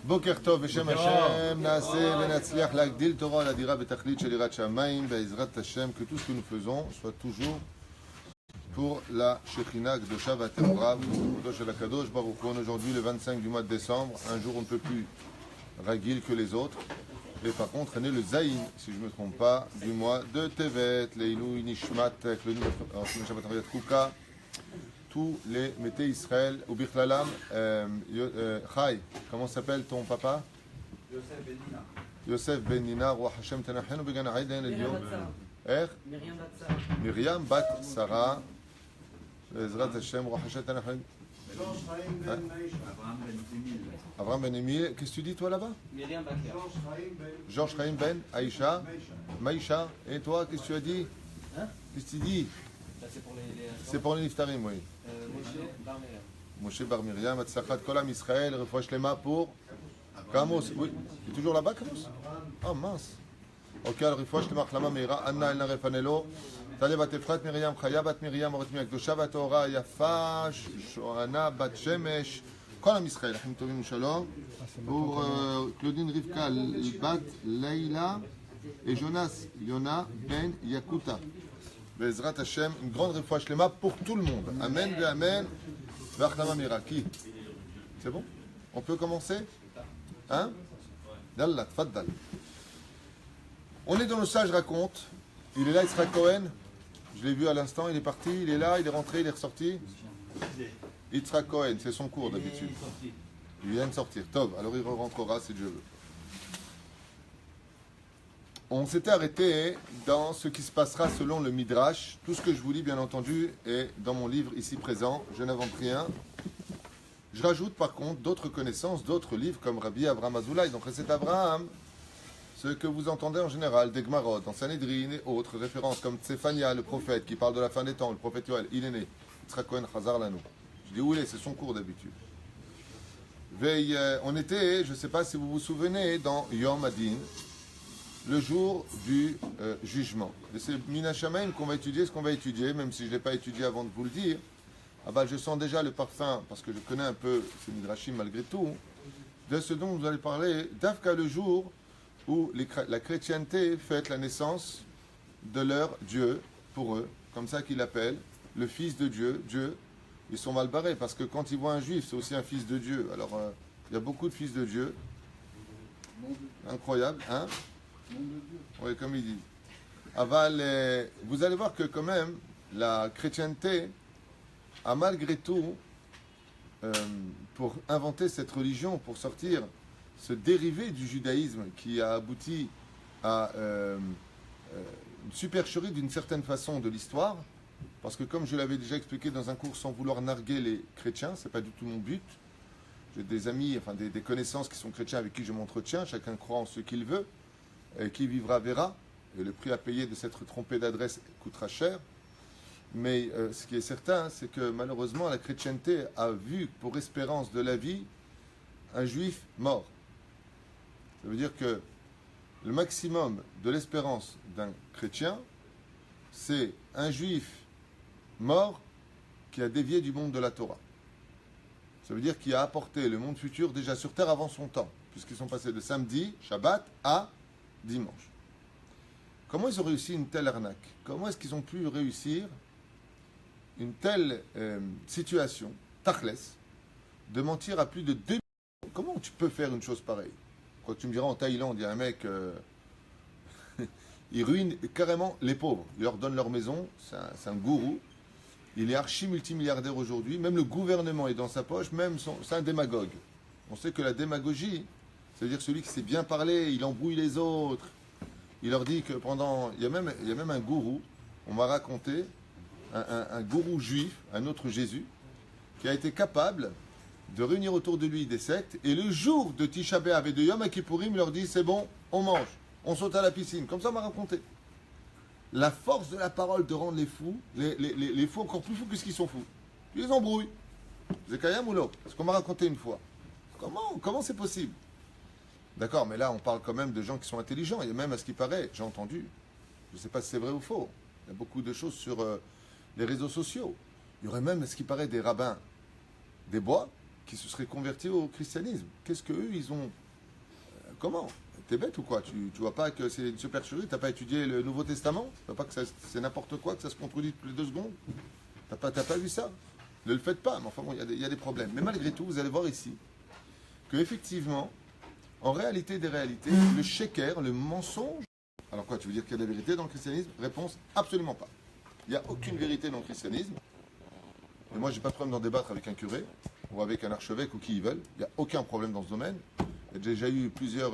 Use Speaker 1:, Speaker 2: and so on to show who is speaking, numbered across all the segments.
Speaker 1: בוקר טוב בשם השם, נעשה ונצליח להגדיל תורה על הדירה בתכלית של יראת שמיים, בעזרת השם, que tout ce que nous faisons soit toujours pour la Shekhinah Gdosha Vatemra, Gdosh el Kadosh Baruch Hu. Aujourd'hui, le 25 du mois de décembre, un jour on ne peut plus ragil que les autres. Et par contre, est né le Zaïn, si je ne me trompe pas, du mois de Tevet, Leilu Nishmat, avec le nouveau Kouka, tous les métés Israël, ou Bichlalam, Chai, comment s'appelle ton papa?
Speaker 2: Yosef Ben Nina.
Speaker 1: Yosef Ben Nina, Roi Hashem Tenachenu Began Aïden El Yom. Myriam Bat Sarah, Ezrat Hashem, Roi Hashem Tenachenu. Abraham Ben Emile, qu'est-ce que tu dis toi là-bas?
Speaker 2: Myriam Bakir.
Speaker 1: Georges Chaim Ben, Aïcha, Maïcha, et toi, qu'est-ce que tu as dit? Qu'est-ce que tu dis? C'est pour les Niftarim, oui.
Speaker 2: Moshe Bar Miriam.
Speaker 1: Moshe Bar Miriam, Atzlachat Kolam Israël, Refouach Lema pour Kamos. Oui, tu es toujours là-bas, Kamos? Ah mince. Ok, alors Refouach Lema Chlama Meira, Anna Elna Refanelo, Taleh Bat Efrat Miriam, Chaya Bat Miriam, Oret Miak Dosha Bat Ora, Yafa, Shoana Bat Shemesh, Kolam Israël, Achim Tovim Shalom, pour Claudine Rivka Bat Leila et Jonas Yona Ben Yakuta. Bezrat Hashem, une grande refouach lema pour tout le monde. Amen, amen. V'achlama miraki. C'est bon? On peut commencer? Hein? Yallah, tfaddal. On est dans le Sage raconte. Il est là, Yitzhak Cohen. Je l'ai vu à l'instant, il est parti, il est là, il est rentré, il est ressorti. Yitzhak Cohen, c'est son cours d'habitude. Il vient de sortir. Tov, alors il rentrera si Dieu veut. On s'était arrêté dans ce qui se passera selon le Midrash. Tout ce que je vous lis, bien entendu, est dans mon livre ici présent. Je n'invente rien. Je rajoute par contre d'autres connaissances, d'autres livres comme Rabbi Avraham Azoulay. Donc c'est Abraham, ce que vous entendez en général, des Gmarot, en Sanhedrin et autres références comme Tsephania, le prophète, qui parle de la fin des temps, le prophète Yoel, il est né. Yitzhak Cohen Chazar Lano. Je dis où il est, c'est son cours d'habitude. On était, je ne sais pas si vous vous souvenez, dans Yom Adin, le jour du jugement. Et c'est Minashamaim qu'on va étudier, ce qu'on va étudier, même si je ne l'ai pas étudié avant de vous le dire. Ah bah, je sens déjà le parfum, parce que je connais un peu ces Midrashim malgré tout, de ce dont vous allez parler, d'Afka le jour où la chrétienté fête la naissance de leur Dieu, pour eux, comme ça qu'ils l'appellent, le Fils de Dieu, Dieu. Ils sont mal barrés, parce que quand ils voient un juif, c'est aussi un fils de Dieu. Alors, il y a beaucoup de fils de Dieu. Incroyable, hein? Oui, comme il dit. Aval, vous allez voir que quand même, la chrétienté a malgré tout, pour inventer cette religion, pour sortir, ce dérivé du judaïsme qui a abouti à une supercherie d'une certaine façon de l'histoire, parce que comme je l'avais déjà expliqué dans un cours sans vouloir narguer les chrétiens, c'est pas du tout mon but. J'ai des amis, enfin des connaissances qui sont chrétiens avec qui je m'entretiens, chacun croit en ce qu'il veut. Et qui vivra verra, et le prix à payer de s'être trompé d'adresse coûtera cher. Mais ce qui est certain, c'est que malheureusement, la chrétienté a vu pour espérance de la vie un juif mort. Ça veut dire que le maximum de l'espérance d'un chrétien, c'est un juif mort qui a dévié du monde de la Torah. Ça veut dire qu'il a apporté le monde futur déjà sur terre avant son temps, puisqu'ils sont passés de samedi, Shabbat, à dimanche. Comment ils ont réussi une telle arnaque? Comment est-ce qu'ils ont pu réussir une telle situation, tachles, de mentir à plus de 2 millions? Comment tu peux faire une chose pareille? Quand tu me diras en Thaïlande, il y a un mec, il ruine carrément les pauvres. Il leur donne leur maison, c'est un gourou. Il est archi-multimilliardaire aujourd'hui. Même le gouvernement est dans sa poche, c'est un démagogue. On sait que la démagogie, c'est-à-dire celui qui sait bien parler, il embrouille les autres. Il leur dit que pendant... Il y a même un gourou, on m'a raconté, un gourou juif, un autre Jésus, qui a été capable de réunir autour de lui des sectes. Et le jour de Tisha B'Av et de Yom Kippourim, il leur dit, c'est bon, on mange, on saute à la piscine. Comme ça, on m'a raconté. La force de la parole de rendre les fous, les fous encore plus fous que ce qu'ils sont fous. Tu les embrouilles. Zekayam ou l'autre. C'est ce qu'on m'a raconté une fois. Comment c'est possible? D'accord, mais là, on parle quand même de gens qui sont intelligents. Il y a même, à ce qui paraît, j'ai entendu, je ne sais pas si c'est vrai ou faux, il y a beaucoup de choses sur les réseaux sociaux. Il y aurait même, à ce qui paraît, des rabbins des bois qui se seraient convertis au christianisme. Qu'est-ce qu'eux, ils ont... Comment? T'es bête ou quoi? Tu vois pas que c'est une supercherie? T'as pas étudié le Nouveau Testament? Tu vois pas que c'est n'importe quoi, que ça se contredit toutes les 2 secondes? T'as pas vu ça? Ne le faites pas, mais enfin bon, il y a des problèmes. Mais malgré tout, vous allez voir ici que effectivement, en réalité des réalités, le sheker, le mensonge... Alors quoi, tu veux dire qu'il y a de la vérité dans le christianisme? Réponse, absolument pas. Il n'y a aucune vérité dans le christianisme. Et moi, j'ai pas de problème d'en débattre avec un curé ou avec un archevêque ou qui ils veulent. Il n'y a aucun problème dans ce domaine. J'ai déjà eu plusieurs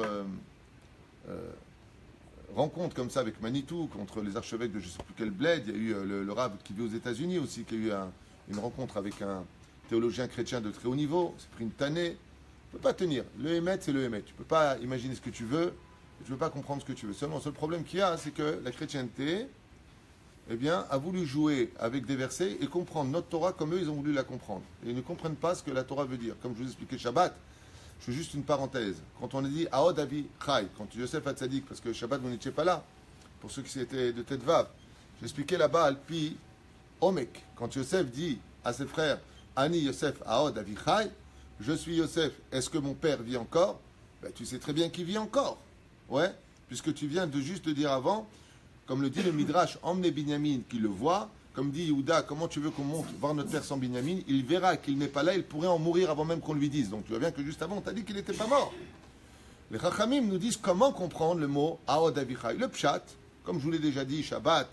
Speaker 1: rencontres comme ça avec Manitou contre les archevêques de je ne sais plus quel bled. Il y a eu le rab qui vit aux États-Unis aussi, qui a eu une rencontre avec un théologien chrétien de très haut niveau. C'est pris une tannée. Tu ne peux pas tenir. Le Hémet, c'est le Hémet. Tu ne peux pas imaginer ce que tu veux. Tu ne peux pas comprendre ce que tu veux. Seulement, le seul problème qu'il y a, c'est que la chrétienté, eh bien, a voulu jouer avec des versets et comprendre notre Torah comme eux, ils ont voulu la comprendre. Et ils ne comprennent pas ce que la Torah veut dire. Comme je vous expliquais Shabbat, je fais juste une parenthèse. Quand on a dit Aod Avi Chai, quand Yosef Hatzadik, parce que Shabbat, vous n'étiez pas là, pour ceux qui étaient de tête vav, j'expliquais là-bas Alpi Omek. Quand Yosef dit à ses frères Ani Yosef Aod Avi Chai, je suis Yosef, est-ce que mon père vit encore? Ben, tu sais très bien qu'il vit encore. Ouais, puisque tu viens de juste le dire avant, comme le dit le Midrash, emmenez Binyamin qui le voit, comme dit Yehuda, comment tu veux qu'on monte voir notre père sans Binyamin? Il verra qu'il n'est pas là, il pourrait en mourir avant même qu'on lui dise. Donc tu vois bien que juste avant, on t'a dit qu'il n'était pas mort. Les Chachamim nous disent comment comprendre le mot Aod Avichai. Le Pshat, comme je vous l'ai déjà dit, Shabbat,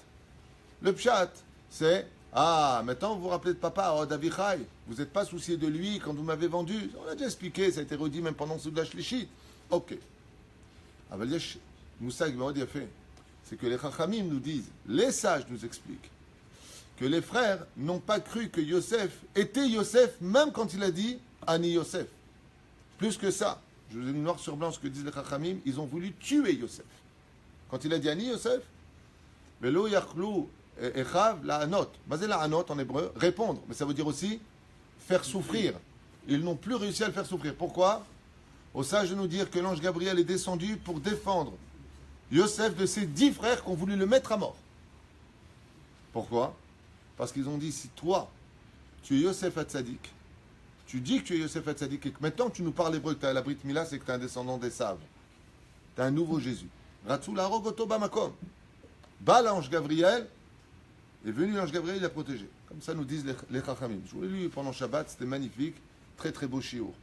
Speaker 1: le Pshat, c'est maintenant vous vous rappelez de papa Aod Avichai. Vous n'êtes pas soucié de lui quand vous m'avez vendu. On a déjà expliqué, ça a été redit même pendant Souda Shlishit. Ok. Aval yesh Moussag Maod Yafé. C'est que les Chachamim nous disent, les sages nous expliquent, que les frères n'ont pas cru que Yosef était Yosef, même quand il a dit Ani Yosef. Plus que ça, je vous ai mis noir sur blanc ce que disent les Chachamim, ils ont voulu tuer Yosef. Quand il a dit Ani Yosef, Velo Yachlou Echav la Anot. Basé la Anot en hébreu, répondre, mais ça veut dire aussi faire souffrir. Ils n'ont plus réussi à le faire souffrir. Pourquoi? Aux sages de nous dire que l'ange Gabriel est descendu pour défendre Yosef de ses 10 frères qui ont voulu le mettre à mort. Pourquoi? Parce qu'ils ont dit, si toi, tu es Yosef Hatzadik, tu dis que tu es Yosef Hatzadik et que maintenant tu nous parles hébreu, que tu as la Brit Mila, c'est que tu es un descendant d'Esav. Tu es un nouveau Jésus. Ratzou la rogoto bamakom. Bah l'ange Gabriel, est venu l'ange Gabriel, il l'a protégé. Comme ça nous disent les Chachamim. Je vous l'ai lu pendant Shabbat, c'était magnifique, très très beau shiur.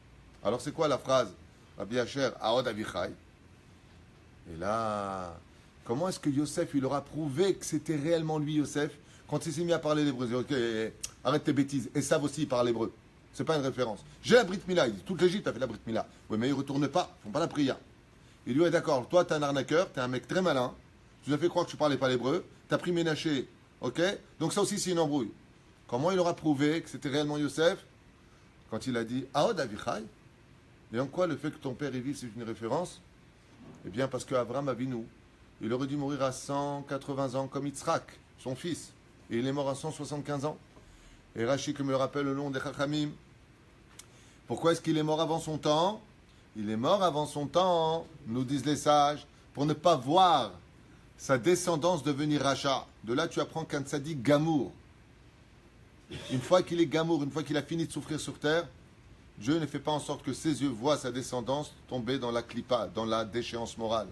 Speaker 1: Alors c'est quoi la phrase? Rabbi Asher, Aod Avichai. Et là, comment est-ce que Yosef, il aura prouvé que c'était réellement lui, Yosef, quand il s'est mis à parler l'hébreu? Il dit, ok, arrête tes bêtises. Et Esav aussi, il parle hébreu. C'est pas une référence. J'ai la Brit Mila. Il dit, toute l'Égypte a fait la Brit Mila. Oui, mais ils ne retournent pas. Ils font pas la prière. Il dit, ouais, d'accord, toi, t'es un arnaqueur, t'es un mec très malin. Tu nous as fait croire que tu parlais pas l'hébreu. T'as pris Ménaché. Ok? Donc ça aussi, c'est une embrouille. Comment il aura prouvé que c'était réellement Yosef? Quand il a dit, Aod Avichai. Et en quoi le fait que ton père est vif, c'est une référence? Eh bien, parce qu'Abraham Avinu, il aurait dû mourir à 180 ans comme Yitzhak, son fils. Et il est mort à 175 ans. Et Rashi, comme le rappelle le long des Chachamim, pourquoi est-ce qu'il est mort avant son temps? Il est mort avant son temps, nous disent les sages, pour ne pas voir sa descendance devenir Racha. De là, tu apprends qu'un tzaddik gamour. Une fois qu'il est gamour, une fois qu'il a fini de souffrir sur terre, Dieu ne fait pas en sorte que ses yeux voient sa descendance tomber dans la clipa, dans la déchéance morale.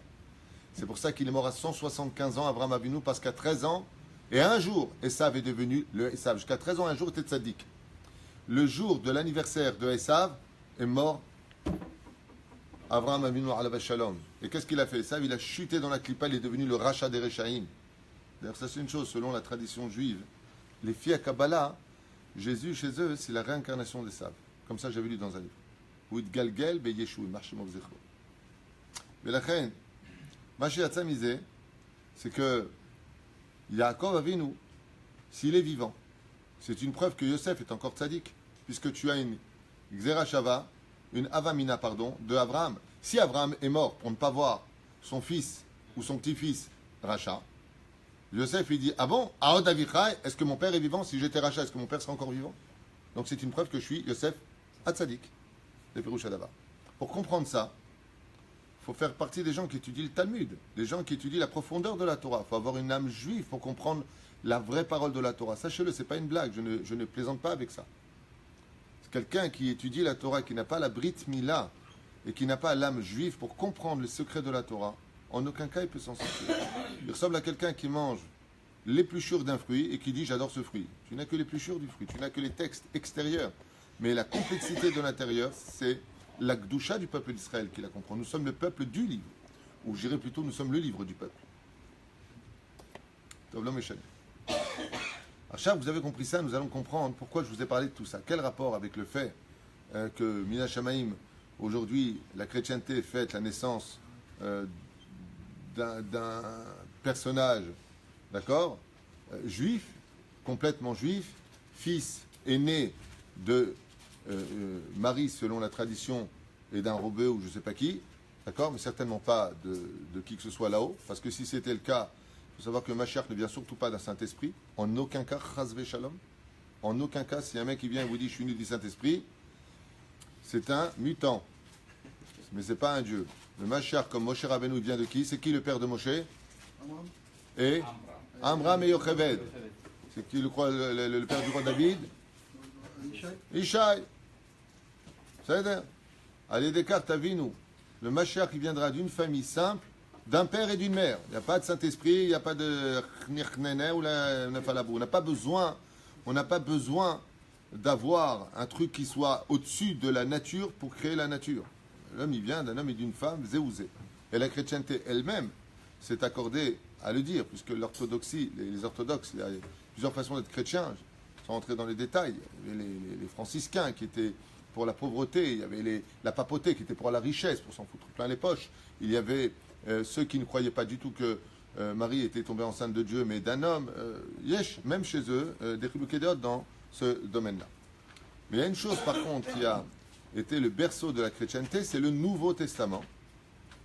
Speaker 1: C'est pour ça qu'il est mort à 175 ans, Abraham Avinu, parce qu'à 13 ans, et un jour, Esav est devenu le Esav. Jusqu'à 13 ans, un jour, il était tzaddik. Le jour de l'anniversaire de Esav est mort Abraham Avinu alav shalom. Et qu'est-ce qu'il a fait? Esav, il a chuté dans la clipa, il est devenu le rachat des Rechaïm. D'ailleurs, ça c'est une chose, selon la tradition juive. Les filles à Kabbalah, Jésus, chez eux, c'est la réincarnation d'Esav. Comme ça, j'avais lu dans un livre. Ou it galgel be yeshu, marche mavzecho. Mais la reine, Mashi Hatzamizé, c'est que Yaakov Avinu, s'il est vivant, c'est une preuve que Yosef est encore tzaddik, puisque tu as une Xerashava, une Avamina, de Abraham. Si Abraham est mort pour ne pas voir son fils ou son petit-fils Racha, Yosef il dit, ah bon, Aod Avichai, est-ce que mon père est vivant? Si j'étais Racha, est-ce que mon père serait encore vivant? Donc c'est une preuve que je suis Yosef Hatzadik, les Pérouch Adava. Pour comprendre ça, il faut faire partie des gens qui étudient le Talmud, des gens qui étudient la profondeur de la Torah. Il faut avoir une âme juive pour comprendre la vraie parole de la Torah. Sachez-le, ce n'est pas une blague, je ne plaisante pas avec ça. quelqu'un qui étudie la Torah, qui n'a pas la Brit Mila et qui n'a pas l'âme juive pour comprendre les secrets de la Torah, en aucun cas il peut s'en sortir. Il ressemble à quelqu'un qui mange l'épluchure d'un fruit et qui dit j'adore ce fruit. Tu n'as que l'épluchure du fruit, tu n'as que les textes extérieurs. Mais la complexité de l'intérieur, c'est la Gdusha du peuple d'Israël qui la comprend. Nous sommes le peuple du livre. Ou je dirais plutôt, nous sommes le livre du peuple. Tov lo meshane. Alors, vous avez compris ça, nous allons comprendre pourquoi je vous ai parlé de tout ça. Quel rapport avec le fait que Mina Shamaim, aujourd'hui, la chrétienté fête la naissance d'un personnage, d'accord, juif, complètement juif, fils aîné de Marie selon la tradition et d'un robeux ou je ne sais pas qui, d'accord, mais certainement pas de qui que ce soit là-haut, parce que si c'était le cas, il faut savoir que Mashiach ne vient surtout pas d'un Saint-Esprit, en aucun cas, chas shalom, en aucun cas, si un mec qui vient et vous dit je suis né du Saint-Esprit, c'est un mutant, mais c'est pas un dieu. Le Mashiach, comme Moshe Rabbeinu, vient de qui? C'est qui le père de Moshe? Et Amram et Yocheved. C'est qui le père du roi David? Ishaï. C'est-à-dire, allez Descartes, Avinu. Le Mashiach, il viendra d'une famille simple, d'un père et d'une mère. Il n'y a pas de Saint-Esprit, il n'y a pas de Chnechnene ou la Nefalabou. On n'a pas besoin d'avoir un truc qui soit au-dessus de la nature pour créer la nature. L'homme, il vient d'un homme et d'une femme, zéouzé. Et la chrétienté elle-même s'est accordée à le dire, puisque l'orthodoxie, les orthodoxes, il y a plusieurs façons d'être chrétien, sans rentrer dans les détails. Il y avait les franciscains qui étaient pour la pauvreté, il y avait la papauté qui était pour la richesse, pour s'en foutre plein les poches. Il y avait ceux qui ne croyaient pas du tout que Marie était tombée enceinte de Dieu, mais d'un homme. Yesh, même chez eux, des chilukédot dans ce domaine-là. Mais il y a une chose, par contre, qui a été le berceau de la chrétienté, c'est le Nouveau Testament.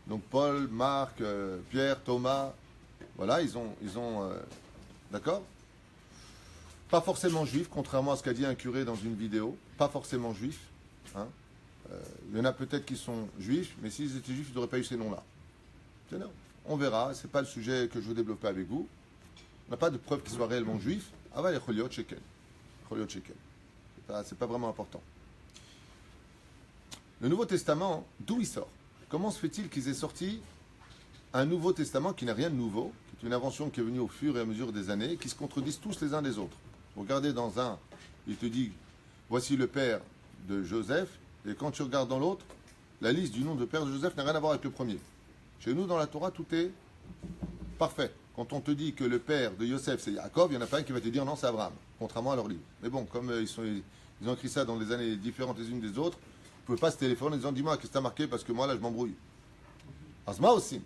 Speaker 1: Donc Paul, Marc, Pierre, Thomas, voilà, ils ont d'accord? Pas forcément juifs, contrairement à ce qu'a dit un curé dans une vidéo, pas forcément juifs. Hein. Il y en a peut-être qui sont juifs, mais s'ils étaient juifs, ils n'auraient pas eu ces noms-là. On verra, ce n'est pas le sujet que je veux développer avec vous. On n'a pas de preuve qu'ils soient réellement juifs. Ah bah, les choliot shekel. C'est pas vraiment important. Le Nouveau Testament, d'où il sort? Comment se fait-il qu'ils aient sorti un Nouveau Testament qui n'a rien de nouveau, qui est une invention qui est venue au fur et à mesure des années, qui se contredisent tous les uns des autres? Regardez dans un, il te dit, voici le père de Joseph, et quand tu regardes dans l'autre, la liste du nom de père de Joseph n'a rien à voir avec le premier. Chez nous, dans la Torah, tout est parfait. Quand on te dit que le père de Yosef, c'est Yaakov, il y en a pas un qui va te dire non, c'est Abraham, contrairement à leur livre. Mais bon, comme ils ont écrit ça dans des années différentes les unes des autres, vous ne pouvez pas se téléphoner en disant dis-moi qu'est-ce que tu as marqué parce que moi là je m'embrouille. Asma aussi.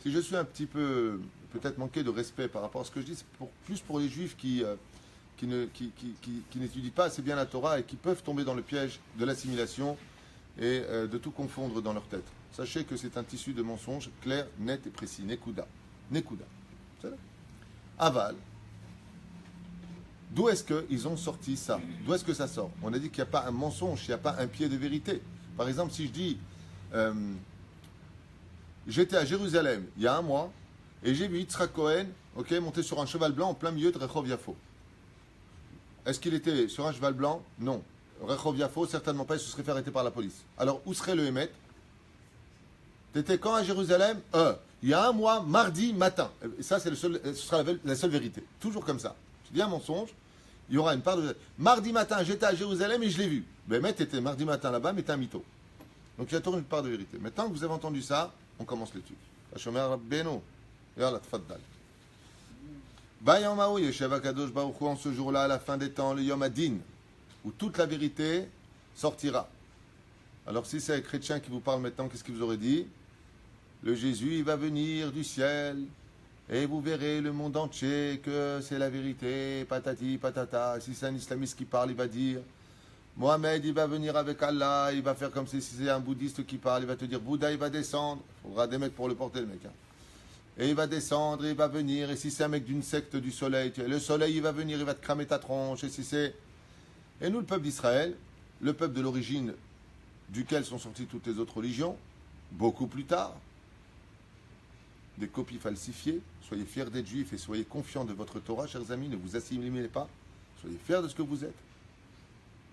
Speaker 1: Si je suis un petit peu peut-être manqué de respect par rapport à ce que je dis, c'est plus pour les juifs qui n'étudient pas assez bien la Torah et qui peuvent tomber dans le piège de l'assimilation et de tout confondre dans leur tête. Sachez que c'est un tissu de mensonges clair, net et précis. Nekuda. Aval. D'où est-ce qu'ils ont sorti ça? D'où est-ce que ça sort? On a dit qu'il n'y a pas un mensonge, il n'y a pas un pied de vérité. Par exemple, si je dis j'étais à Jérusalem il y a un mois et j'ai vu Yitzhak Cohen monter sur un cheval blanc en plein milieu de Rehov Yafo. Est-ce qu'il était sur un cheval blanc? Non. Rehov Yafo, certainement pas, il se serait fait arrêter par la police. Alors, où serait le Hémet? T'étais quand à Jérusalem? Il y a un mois, mardi matin. Et ça, ce sera la seule vérité. Toujours comme ça. Tu dis un mensonge, il y aura une part de... Mardi matin, j'étais à Jérusalem et je l'ai vu. Le Hémet était mardi matin là-bas, mais t'es un mytho. Donc, il y a toujours une part de vérité. Maintenant que vous avez entendu ça, on commence l'étude. Hashomer Rabbeinu. Yallah, tfaddal. Bayam Ma'ou Yeshev HaKadosh Baruch Hu, en ce jour-là, à la fin des temps, le Yom Adin, où toute la vérité sortira. Alors si c'est un chrétien qui vous parle maintenant, qu'est-ce qu'il vous aurait dit? Le Jésus, il va venir du ciel, et vous verrez le monde entier que c'est la vérité, patati, patata. Si c'est un islamiste qui parle, il va dire, Mohamed, il va venir avec Allah, il va faire comme si c'est un bouddhiste qui parle, il va te dire, Bouddha, il va descendre. Il faudra des mecs pour le porter, le mec. Hein. Et il va descendre, il va venir, et si c'est un mec d'une secte du soleil, le soleil, il va venir, il va te cramer ta tronche, et si c'est... Et nous, le peuple d'Israël, le peuple de l'origine duquel sont sorties toutes les autres religions, beaucoup plus tard, des copies falsifiées, soyez fiers d'être juifs et soyez confiants de votre Torah, chers amis, ne vous assimilez pas, soyez fiers de ce que vous êtes.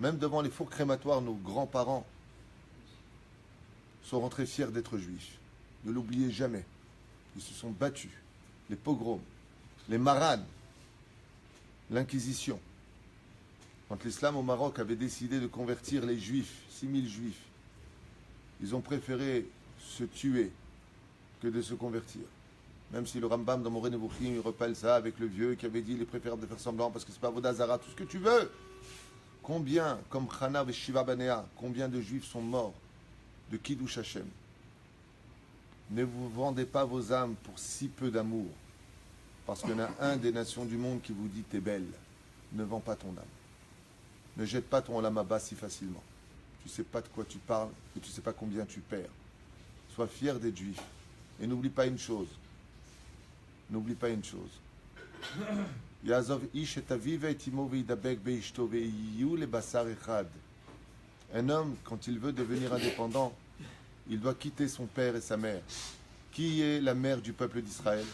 Speaker 1: Même devant les fours crématoires, nos grands-parents sont rentrés fiers d'être juifs. Ne l'oubliez jamais. Ils se sont battus. Les pogroms, les maranes, l'Inquisition. Quand l'islam au Maroc avait décidé de convertir les juifs, 6000 juifs, ils ont préféré se tuer que de se convertir. Même si le Rambam dans Moreh Nevuchim, il repelle ça avec le vieux qui avait dit il est préférable de faire semblant parce que c'est pas Vodazara, tout ce que tu veux. Combien, comme Chana et Shiva Banea, combien de juifs sont morts de Kiddush Hashem? Ne vous vendez pas vos âmes pour si peu d'amour. Parce qu'il y en a un des nations du monde qui vous dit t'es belle. Ne vends pas ton âme. Ne jette pas ton olam haba si facilement. Tu ne sais pas de quoi tu parles et tu ne sais pas combien tu perds. Sois fier d'être juif. Et n'oublie pas une chose. N'oublie pas une chose. Yazov ish et aviv et imo veidabek beishto veiyu le basar echad. Un homme, quand il veut devenir indépendant, il doit quitter son père et sa mère. Qui est la mère du peuple d'Israël?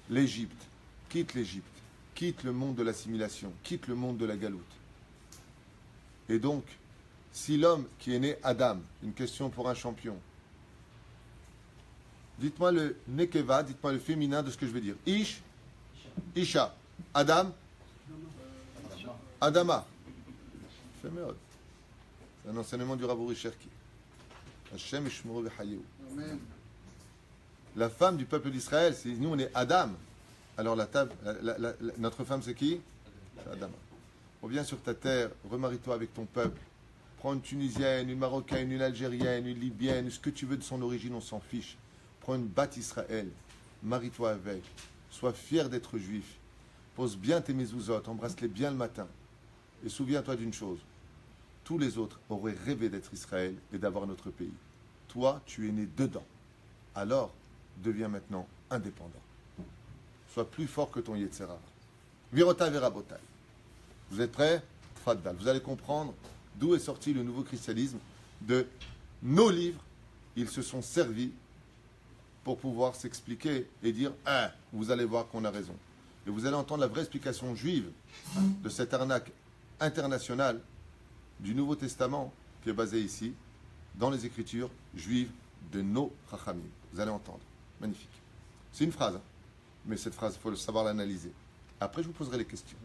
Speaker 1: L'Égypte. Quitte l'Égypte. Quitte le monde de l'assimilation. Quitte le monde de la galoute. Et donc, si l'homme qui est né Adam, une question pour un champion, dites-moi le nekeva, dites-moi le féminin de ce que je veux dire. Ish, Isha, Adam, Adama. C'est un enseignement du Rav Uri Cherki. Hashem Ishmuru v'Hayeu. La femme du peuple d'Israël, c'est nous on est Adam. Alors notre femme c'est qui? C'est Adama. Reviens sur ta terre, remarie-toi avec ton peuple. Prends une Tunisienne, une Marocaine, une Algérienne, une Libyenne, ce que tu veux de son origine, on s'en fiche. Prends une Bat Israël, marie-toi avec. Sois fier d'être juif. Pose bien tes mezuzot, embrasse-les bien le matin. Et souviens-toi d'une chose. Tous les autres auraient rêvé d'être Israël et d'avoir notre pays. Toi, tu es né dedans. Alors, deviens maintenant indépendant. Sois plus fort que ton Yetzera. Virota Verabotai. Vous êtes prêts? Faddal. Vous allez comprendre d'où est sorti le nouveau christianisme. De nos livres, ils se sont servis pour pouvoir s'expliquer et dire « Ah, vous allez voir qu'on a raison ». Et vous allez entendre la vraie explication juive de cette arnaque internationale du Nouveau Testament qui est basée ici, dans les Écritures juives de nos Chachamim. Vous allez entendre. Magnifique. C'est une phrase, hein, mais cette phrase, il faut savoir l'analyser. Après, je vous poserai les questions.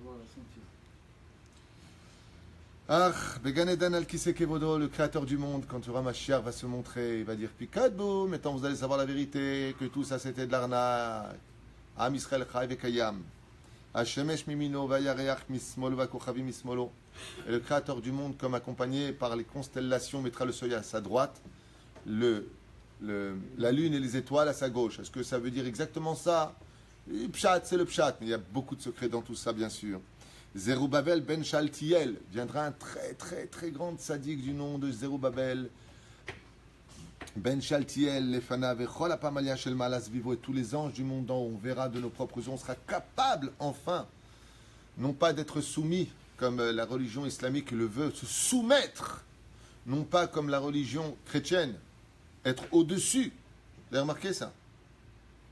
Speaker 1: Ah, Began Eden al-Kisei Kevodo, le créateur du monde, quand le Mashiach va se montrer, il va dire Pikadbo, maintenant vous allez savoir la vérité, que tout ça c'était de l'arnaque. Am Israël Chai Vekayam. Hashemesh Mimino Vayareach Mismolo Vakochavim Mismolo. Et le créateur du monde, comme accompagné par les constellations, mettra le soleil à sa droite, la lune et les étoiles à sa gauche. Est-ce que ça veut dire exactement ça? Pshat, c'est le pshat, mais il y a beaucoup de secrets dans tout ça, bien sûr. Zerubbabel ben Shaltiel viendra un très très très grand sadique du nom de Zerubbabel ben Shaltiel, Lefana vechol apamalia shel malas vivo, et tous les anges du monde dont on verra de nos propres yeux, on sera capable enfin, non pas d'être soumis comme la religion islamique le veut, se soumettre, non pas comme la religion chrétienne, être au-dessus. Vous avez remarqué ça?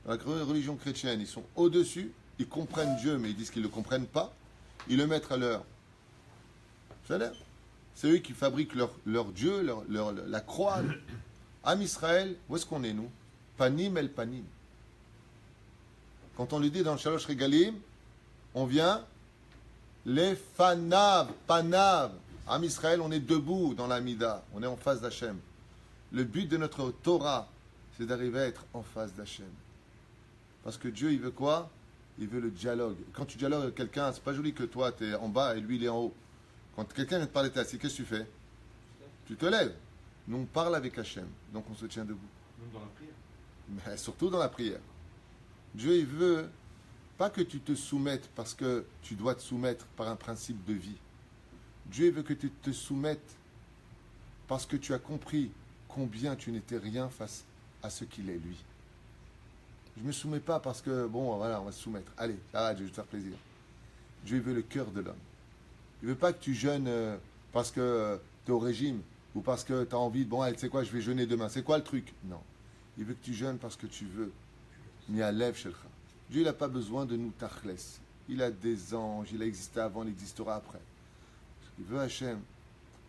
Speaker 1: Dans la religion chrétienne, ils sont au-dessus, ils comprennent Dieu, mais ils disent qu'ils ne le comprennent pas. Ils le mettent à leur. C'est eux qui fabriquent leur Dieu, la croix. Am Israël, où est-ce qu'on est, nous? Panim el panim. Quand on lui dit dans le Shalosh Regalim, on vient les fanav, panav. Am Israël, on est debout dans la Mida, on est en face d'Hachem. Le but de notre Torah, c'est d'arriver à être en face d'Hachem. Parce que Dieu, il veut quoi? Il veut le dialogue. Quand tu dialogues avec quelqu'un, c'est pas joli que toi, tu es en bas et lui, il est en haut. Quand quelqu'un vient te parler, t'es assis, qu'est-ce que tu fais? Tu te lèves. Nous, on parle avec Hachem, donc on se tient debout.
Speaker 2: Même dans la prière.
Speaker 1: Mais surtout dans la prière. Dieu, il veut pas que tu te soumettes parce que tu dois te soumettre par un principe de vie. Dieu veut que tu te soumettes parce que tu as compris combien tu n'étais rien face à ce qu'il est, lui. Je ne me soumets pas parce que, bon, voilà, on va se soumettre. Allez, arrête, je vais te faire plaisir. Dieu veut le cœur de l'homme. Il ne veut pas que tu jeûnes parce que tu es au régime ou parce que tu as envie de, bon, allez, tu sais quoi, je vais jeûner demain. C'est quoi le truc? Non. Il veut que tu jeûnes parce que tu veux. Mi'alev shelcha. Dieu, il n'a pas besoin de nous tachles. Il a des anges, il a existé avant, il existera après. Il veut Hachem.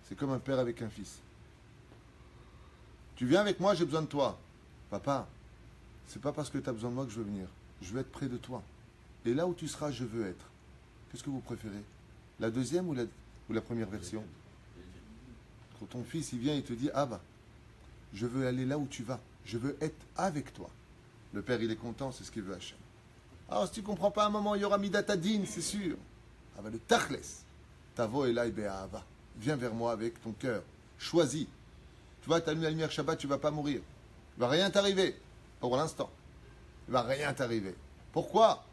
Speaker 1: C'est comme un père avec un fils. Tu viens avec moi, j'ai besoin de toi. Papa, c'est pas parce que tu as besoin de moi que je veux venir. Je veux être près de toi. Et là où tu seras, je veux être. Qu'est-ce que vous préférez? La deuxième ou la première version? Quand ton fils il vient, il te dit, ah bah, je veux aller là où tu vas. Je veux être avec toi. Le père, il est content, c'est ce qu'il veut Hachem. Alors, si tu ne comprends pas un moment, il y aura Midatadin, c'est sûr. Ah bah, le Tachles. Tavo Elai Be'ahava. Viens vers moi avec ton cœur. Choisis. Tu vois, tu allumes la lumière Shabbat, tu ne vas pas mourir. Il ne va rien t'arriver. Pour l'instant. Il ne va rien t'arriver. Pourquoi?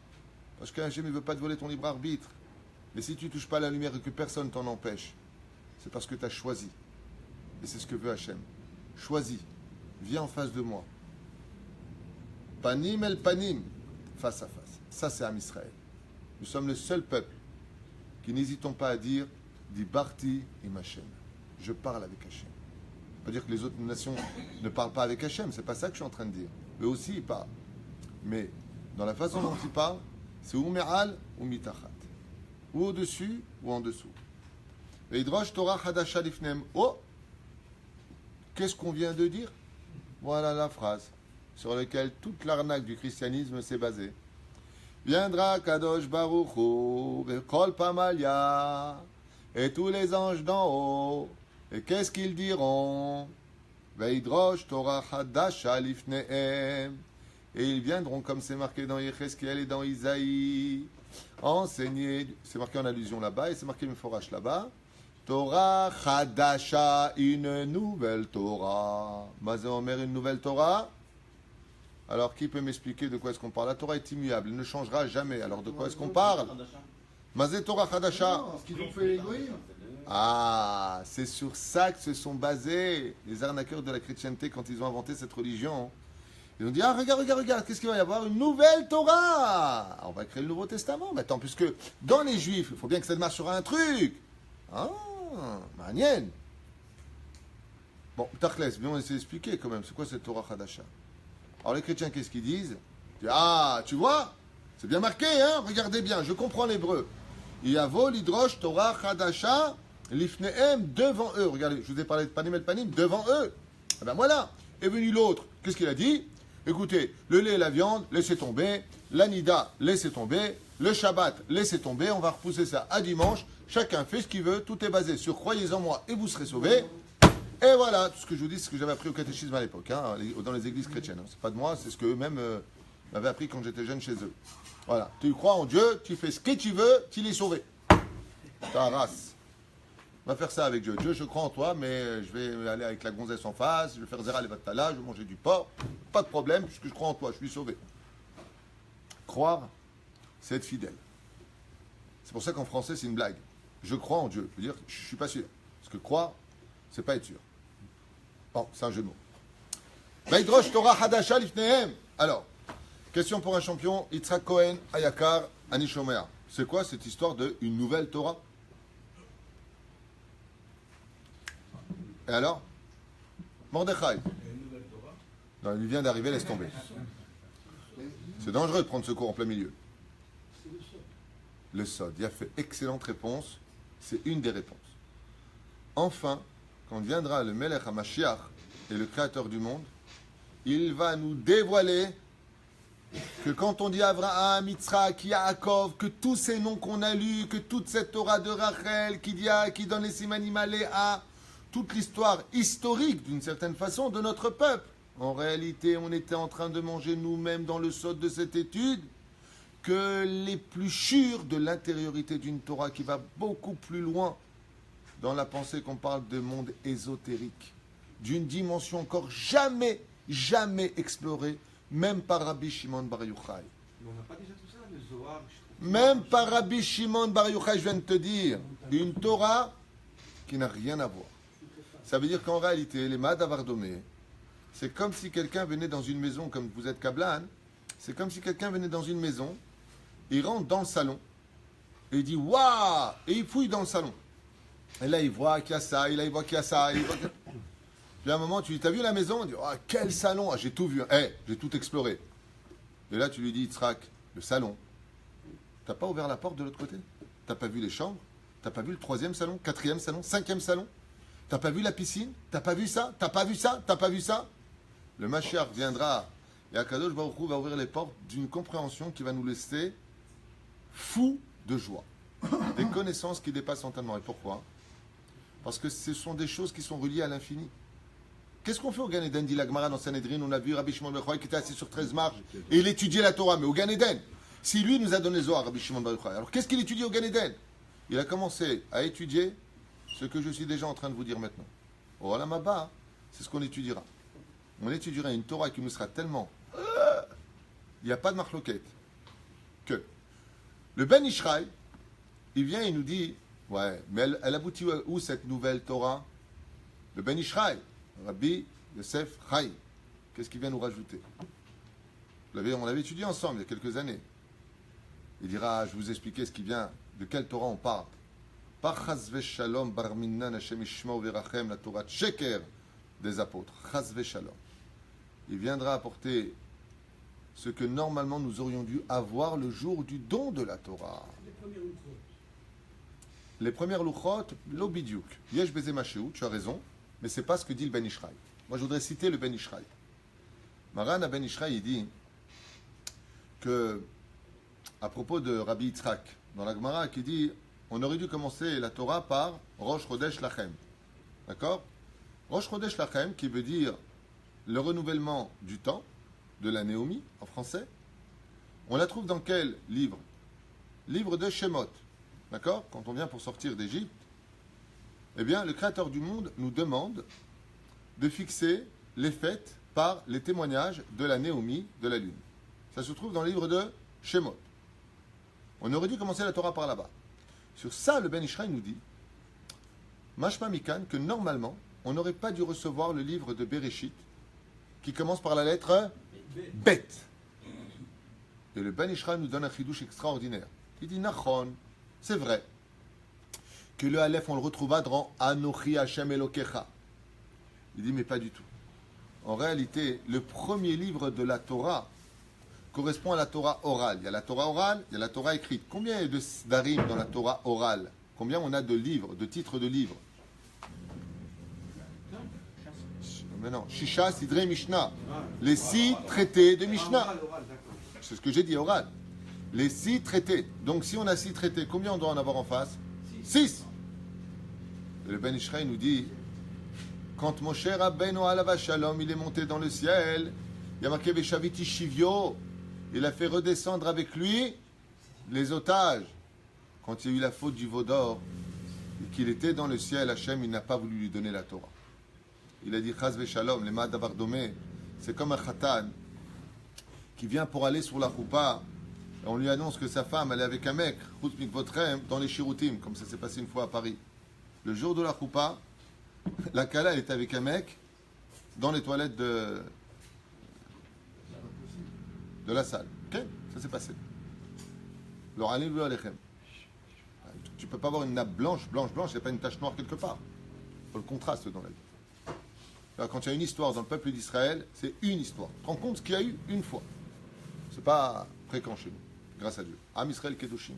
Speaker 1: Parce qu'Hachem ne veut pas te voler ton libre arbitre. Mais si tu ne touches pas la lumière et que personne t'en empêche, c'est parce que tu as choisi. Et c'est ce que veut Hachem. Choisis. Viens en face de moi. Panim el panim. Face à face. Ça, c'est Am Israël. Nous sommes le seul peuple qui n'hésitons pas à dire Dibarti im Hachem. Je parle avec Hachem. Ça veut dire que les autres nations ne parlent pas avec Hachem. C'est pas ça que je suis en train de dire. Eux aussi, ils parlent. Mais dans la façon dont ils parlent, c'est ou me'al ou mitachat. Ou au-dessus ou en dessous. Veidrosh Torah Hadasha Lifnem. Oh! Qu'est-ce qu'on vient de dire? Voilà la phrase sur laquelle toute l'arnaque du christianisme s'est basée. Viendra Kadosh Baruch Hu, Vechol Pamalia, et tous les anges d'en haut. Et qu'est-ce qu'ils diront? Veidrosh Torah Hadasha Lifnehem. Et ils viendront, comme c'est marqué dans Yecheskel et dans Isaïe, enseigner, c'est marqué en allusion là-bas, et c'est marqué Meforash là-bas, Torah Hadasha, une nouvelle Torah. Mazé Omer, une nouvelle Torah. Alors, qui peut m'expliquer de quoi est-ce qu'on parle? La Torah est immuable, elle ne changera jamais. Alors, de quoi est-ce qu'on parle? Mazé Torah Hadasha.
Speaker 3: Ce qu'ils ont fait les goïms.
Speaker 1: Ah, c'est sur ça que se sont basés les arnaqueurs de la chrétienté quand ils ont inventé cette religion. Ils ont dit, ah, regarde, qu'est-ce qu'il va y avoir? Une nouvelle Torah. On va créer le Nouveau Testament. Mais attends, puisque dans les Juifs, il faut bien que ça démarre sur un truc. Ah, manienne. Bon, Tachles, bien on essaie d'expliquer quand même. C'est quoi cette Torah Hadasha? Alors les chrétiens, qu'est-ce qu'ils disent? Ah, tu vois? C'est bien marqué, hein? Regardez bien, je comprends l'hébreu. Yavo l'hydrosh Torah Hadasha l'ifnehem devant eux. Regardez, je vous ai parlé de panim et de panim, devant eux. Eh ben voilà. Est venu l'autre. Qu'est-ce qu'il a dit? Écoutez, le lait et la viande, laissez tomber. L'anida, laissez tomber. Le Shabbat, laissez tomber. On va repousser ça à dimanche. Chacun fait ce qu'il veut. Tout est basé sur croyez en moi et vous serez sauvés. Et voilà, tout ce que je vous dis, c'est ce que j'avais appris au catéchisme à l'époque, hein, dans les églises chrétiennes. C'est pas de moi, c'est ce qu'eux-mêmes m'avaient appris quand j'étais jeune chez eux. Voilà, tu crois en Dieu, tu fais ce que tu veux, tu l'es sauvé. Ta race. On va faire ça avec Dieu. Dieu, je crois en toi, mais je vais aller avec la gonzesse en face, je vais faire Zera Levatala, je vais manger du porc. Pas de problème, puisque je crois en toi, je suis sauvé. Croire, c'est être fidèle. C'est pour ça qu'en français, c'est une blague. Je crois en Dieu. Je veux dire, je ne suis pas sûr. Parce que croire, c'est pas être sûr. Bon, c'est un jeu de mots. Vaidrosh Torah Hadasha Lifnehem. Alors, question pour un champion, Yitzhak Cohen, Ayakar, Anishomea. C'est quoi cette histoire de une nouvelle Torah? Et alors? Mordechai. Non, il vient d'arriver, laisse tomber. C'est dangereux de prendre ce cours en plein milieu. Le Sod. Il a fait excellente réponse. C'est une des réponses. Enfin, quand viendra le Melech HaMashiach et le Créateur du monde, il va nous dévoiler que quand on dit Abraham, Yitzhak, Yaakov, que tous ces noms qu'on a lus, que toute cette Torah de Rachel qui donne les Simanim à Léa, toute l'histoire historique d'une certaine façon de notre peuple. En réalité, on était en train de manger nous-mêmes dans le sod de cette étude que l'épluchure de l'intériorité d'une Torah qui va beaucoup plus loin dans la pensée qu'on parle de monde ésotérique, d'une dimension encore jamais explorée, même par Rabbi Shimon Bar Yochai.
Speaker 2: Mais on n'a pas déjà tout ça, le Zohar.
Speaker 1: Même par Rabbi Shimon Bar Yochai, je viens de te dire, une Torah qui n'a rien à voir. Ça veut dire qu'en réalité, les Madavardomé, c'est comme si quelqu'un venait dans une maison, comme vous êtes Kablan, c'est comme si quelqu'un venait dans une maison, il rentre dans le salon, et il dit « Waouh !» et il fouille dans le salon. Et là, il voit qu'il y a ça, et là, il voit qu'il y a ça. Il voit que... Puis à un moment, tu lui dis « T'as vu la maison ?» Il dit « Ah, quel salon !» Ah, j'ai tout vu. J'ai tout exploré. Et là, tu lui dis « Yitzhak, le salon. T'as pas ouvert la porte de l'autre côté? T'as pas vu les chambres? T'as pas vu le 3e salon, 4e salon, 5e salon? T'as pas vu la piscine? T'as pas vu ça? T'as pas vu ça? T'as pas vu ça? Le Mashiach viendra et Akadosh Baruch Hu va ouvrir les portes d'une compréhension qui va nous laisser fous de joie. Des connaissances qui dépassent l'entendement. Et pourquoi? Parce que ce sont des choses qui sont reliées à l'infini. Qu'est-ce qu'on fait au Gan Eden, dit la Gemara dans Sanhedrin? On a vu Rabbi Shimon Bar Yochai qui était assis sur 13 marches et il étudiait la Torah. Mais au Gan Eden, si lui nous a donné Zohar, Rabbi Shimon Bar Yochai, alors qu'est-ce qu'il étudie au Gan Eden? Il a commencé à étudier ce que je suis déjà en train de vous dire maintenant. Au Olam Haba, c'est ce qu'on étudiera. On étudiera une Torah qui nous sera tellement... Il n'y a pas de marloquette. Que le Ben Ishraï, il vient et il nous dit, ouais, mais elle aboutit où cette nouvelle Torah? Le Ben Ishraï, Rabbi Yosef Chaim. Qu'est-ce qu'il vient nous rajouter? On l'avait étudié ensemble il y a quelques années. Il dira, je vais vous expliquer ce qui vient, de quelle Torah on parle. Par Chazve Shalom, Bar Minnan, Hashem Ishmael Verachem, la Torah Sheker des apôtres. Chazve Shalom. Il viendra apporter ce que normalement nous aurions dû avoir le jour du don de la Torah. Les premières luchot, l'obidiouk. Yesh Beze Mashéou, tu as raison, mais c'est pas ce que dit le Ben Ishraï. Moi je voudrais citer le Ben Ishraï. Maran à Ben Ishraï, il dit que, à propos de Rabbi Yitzhak, dans la Gemara, qui dit on aurait dû commencer la Torah par Rosh Chodesh Lachem. D'accord? Rosh Chodesh Lachem, qui veut dire le renouvellement du temps, de la Néomie, en français. On la trouve dans quel livre? Livre de Shemot. D'accord? Quand on vient pour sortir d'Égypte, eh bien, le Créateur du monde nous demande de fixer les fêtes par les témoignages de la Néomie de la Lune. Ça se trouve dans le livre de Shemot. On aurait dû commencer la Torah par là-bas. Sur ça, le Ben Ishraï nous dit, Mashma Mikan, que normalement, on n'aurait pas dû recevoir le livre de Bereshit, qui commence par la lettre Bet. Et le Ben Ishraï nous donne un chidouche extraordinaire. Il dit, Nachon, c'est vrai, que le Aleph, on le retrouvera dans Anochi Hashem Elokecha. Il dit, mais pas du tout. En réalité, le premier livre de la Torah correspond à la Torah orale. Il y a la Torah orale, il y a la Torah écrite. Combien il y a de darim dans la Torah orale? Combien on a de livres, de titres de livres? Mais non, Shisha, Sidrei, Mishnah. Les 6 traités de Mishnah. C'est ce que j'ai dit, oral. Les 6 traités. Donc si on a 6 traités, combien on doit en avoir en face? 6. Et le Ben Ishraï nous dit, quand Moshe Rabbeinu alav shalom, il est monté dans le ciel, il y a marqué Veshaviti Shivyo, il a fait redescendre avec lui les otages. Quand il y a eu la faute du veau d'or, et qu'il était dans le ciel, Hachem, il n'a pas voulu lui donner la Torah. Il a dit, Chaz Shalom, les Ma'ad Davar Domé, c'est comme un khatan qui vient pour aller sur la choupa, et on lui annonce que sa femme, elle est avec un mec, Chutz Mikvotrem, dans les Shirutim, comme ça s'est passé une fois à Paris. Le jour de la choupa, la Kala, elle était avec un mec dans les toilettes de la salle. Ok? Ça s'est passé. L'oralim ou alechem. Tu peux pas avoir une nappe blanche, il n'y a pas une tache noire quelque part. Il faut le contraste dans la vie. Alors, quand il y a une histoire dans le peuple d'Israël, c'est une histoire. Tu te rends compte ce qu'il y a eu une fois. C'est pas fréquent chez nous, grâce à Dieu. Am Israël Kedoshim.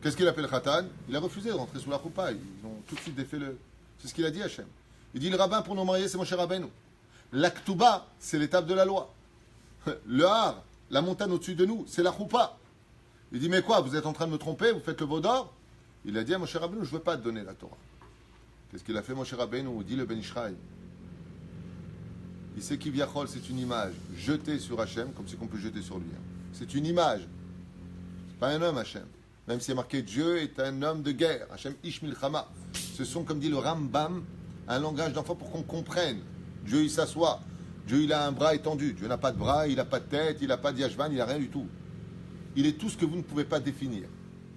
Speaker 1: Qu'est-ce qu'il appelle Khatan? Il a refusé de rentrer sous la choupa. Ils ont tout de suite défait le... C'est ce qu'il a dit Hachem. Il dit le rabbin pour nous marier, c'est Moshe Rabbeinu. L'Aktuba, c'est l'étape de la loi. Le Har, la montagne au-dessus de nous, c'est la choupa. Il dit mais quoi, vous êtes en train de me tromper, vous faites le veau d'or? Il a dit à Moshe Rabbeinu, je ne veux pas te donner la Torah. Qu'est-ce qu'il a fait Moshe Rabbeinu? Dit le Ben Ishraï. Il sait qu'Ivyachol, c'est une image jetée sur Hachem, comme c'est qu'on peut jeter sur lui. C'est une image. C'est pas un homme, Hachem. Même s'il est marqué Dieu est un homme de guerre. Hachem Ish Milchama. Ce sont, comme dit le Rambam, un langage d'enfant pour qu'on comprenne. Dieu, il s'assoit. Dieu, il a un bras étendu. Dieu n'a pas de bras, il n'a pas de tête, il n'a pas d'yashvan, il n'a rien du tout. Il est tout ce que vous ne pouvez pas définir.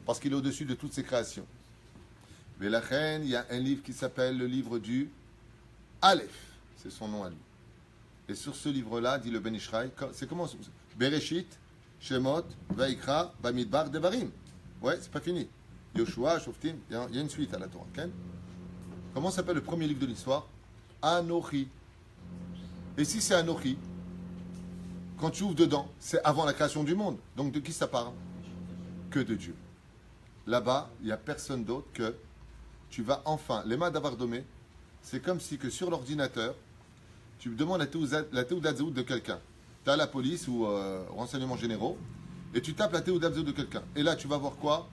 Speaker 1: Parce qu'il est au-dessus de toutes ses créations. Mais la reine, il y a un livre qui s'appelle le livre du Aleph. C'est son nom à lui. Et sur ce livre-là, dit le Ben Ishraï, c'est comment? Bereshit, Shemot, Vaikra, Bamidbar, Devarim. Ouais, c'est pas fini. Yoshua, Shoftim, il y a une suite à la Torah. Okay? Comment s'appelle le premier livre de l'histoire? Anochi. Et si c'est Anochi, quand tu ouvres dedans, c'est avant la création du monde. Donc de qui ça parle? Que de Dieu. là-bas, il n'y a personne d'autre que tu vas enfin, les mains d'avoir domé, c'est comme si que sur l'ordinateur, tu demandes la Théoudat Zéhout de quelqu'un. Tu as la police ou renseignements généraux, et tu tapes la Théoudat Zéhout de quelqu'un. Et là, tu vas voir quoi?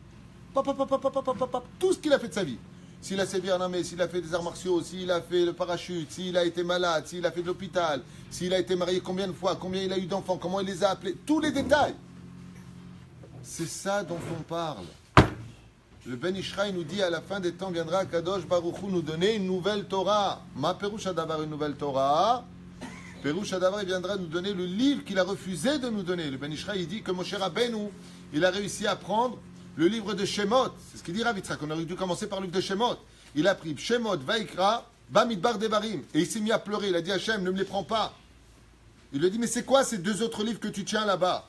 Speaker 1: Pop, pop, pop, pop, pop, pop, pop, pop, tout ce qu'il a fait de sa vie. S'il a servi en armée, s'il a fait des arts martiaux, s'il a fait le parachute, s'il a été malade, s'il a fait de l'hôpital, s'il a été marié combien de fois, combien il a eu d'enfants, comment il les a appelés, tous les détails. C'est ça dont on parle. Le Ben Ishraï nous dit à la fin des temps viendra Kadosh Baruch Hu nous donner une nouvelle Torah. Ma Perouch Adavar, une nouvelle Torah. Perouch Adavar, il viendra nous donner le livre qu'il a refusé de nous donner. Le Ben Ishraï, il dit que Moshe Rabbeinu, il a réussi à prendre le livre de Shemot. C'est ce qu'il dit Rav Yitzhak, on aurait dû commencer par le livre de Shemot. Il a pris Shemot, Vaikra, Bamidbar Devarim. Et il s'est mis à pleurer. Il a dit Hachem, ne me les prends pas. Il lui a dit, mais c'est quoi ces deux autres livres que tu tiens là-bas?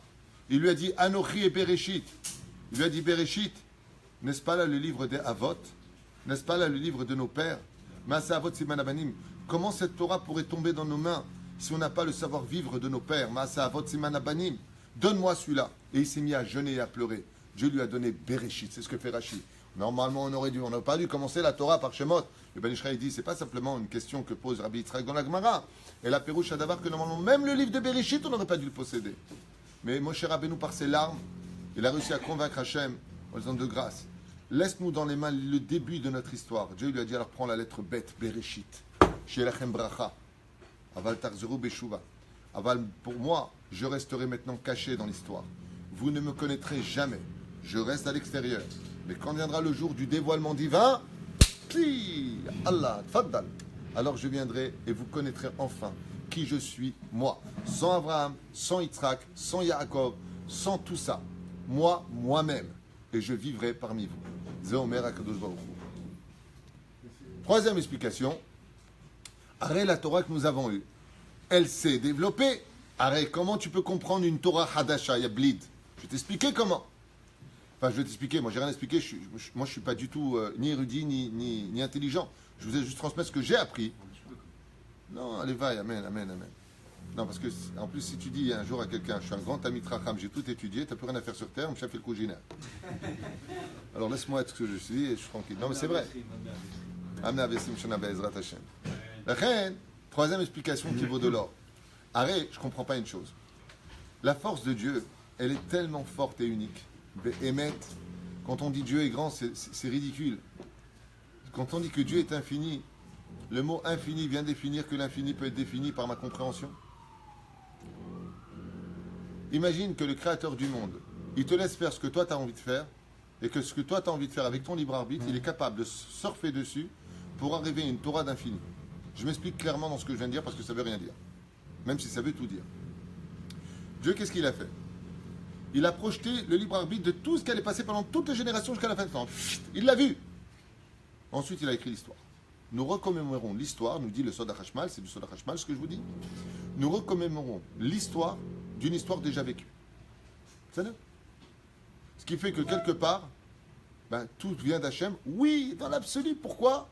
Speaker 1: Il lui a dit Anochi et Bereshit. Il lui a dit Bereshit. N'est-ce pas là le livre des Avot? N'est-ce pas là le livre de nos pères? Maasa Avot Siman Abanim. Comment cette Torah pourrait tomber dans nos mains si on n'a pas le savoir-vivre de nos pères? Maasa Avot Siman Abanim. Donne-moi celui-là. Et il s'est mis à jeûner et à pleurer. Dieu lui a donné Bereshit. C'est ce que fait Rashi. Normalement, on n'aurait pas dû commencer la Torah par Shemot. Le Ben Ishraï dit, c'est pas simplement une question que pose Rabbi Yitzhak dans la Gemara. Et la Perouche Adavar que normalement, même le livre de Bereshit, on n'aurait pas dû le posséder. Mais Moshe Rabbeinu, par ses larmes, il a réussi à convaincre Hachem en disant de grâce. Laisse-nous dans les mains le début de notre histoire. Dieu lui a dit alors prends la lettre bête, Bereshit. Shielachem bracha. Aval tarzuru beshuva. Aval, pour moi, je resterai maintenant caché dans l'histoire. Vous ne me connaîtrez jamais. Je reste à l'extérieur. Mais quand viendra le jour du dévoilement divin, Allah, tfaddal. Alors je viendrai et vous connaîtrez enfin qui je suis, moi. Sans Abraham, sans Yitzhak, sans Yaakov, sans tout ça. Moi, moi-même. Et je vivrai parmi vous. Zéomer Akadosh Baruch Hu. Troisième explication. Arrête la Torah que nous avons eue. Elle s'est développée. Arrête, comment tu peux comprendre une Torah Hadasha, Yablid? Je vais t'expliquer comment. Enfin, je vais t'expliquer. Moi, j'ai rien expliqué. Moi, je suis pas du tout ni érudit, ni intelligent. Je vous ai juste transmis ce que j'ai appris. Non, allez, va, amen, amen, amen. Non, parce que, en plus, si tu dis un jour à quelqu'un, je suis un grand ami Tracham, j'ai tout étudié, tu n'as plus rien à faire sur Terre, on me fait le cougina. Alors, laisse-moi être ce que je suis et je suis tranquille. Non, mais c'est vrai. La reine, troisième explication qui vaut de l'or. Arrête, je ne comprends pas une chose. La force de Dieu, elle est tellement forte et unique. Béhémet, quand on dit Dieu est grand, c'est ridicule. Quand on dit que Dieu est infini, le mot infini vient définir que l'infini peut être défini par ma compréhension. Imagine que le créateur du monde, il te laisse faire ce que toi tu as envie de faire, et que ce que toi tu as envie de faire avec ton libre arbitre, il est capable de surfer dessus pour arriver à une Torah d'infini. Je m'explique clairement dans ce que je viens de dire parce que ça ne veut rien dire. Même si ça veut tout dire. Dieu, qu'est-ce qu'il a fait? Il a projeté le libre arbitre de tout ce qui allait passer pendant toutes les générations jusqu'à la fin du temps. Il l'a vu. Ensuite, il a écrit l'histoire. Nous recommémorons l'histoire, nous dit le Soda Hashmal, c'est du Soda Hashmal ce que je vous dis. Nous recommémorons l'histoire d'une histoire déjà vécue. C'est ça? Ce qui fait que quelque part, tout vient d'Hachem. Oui, dans l'absolu. Pourquoi?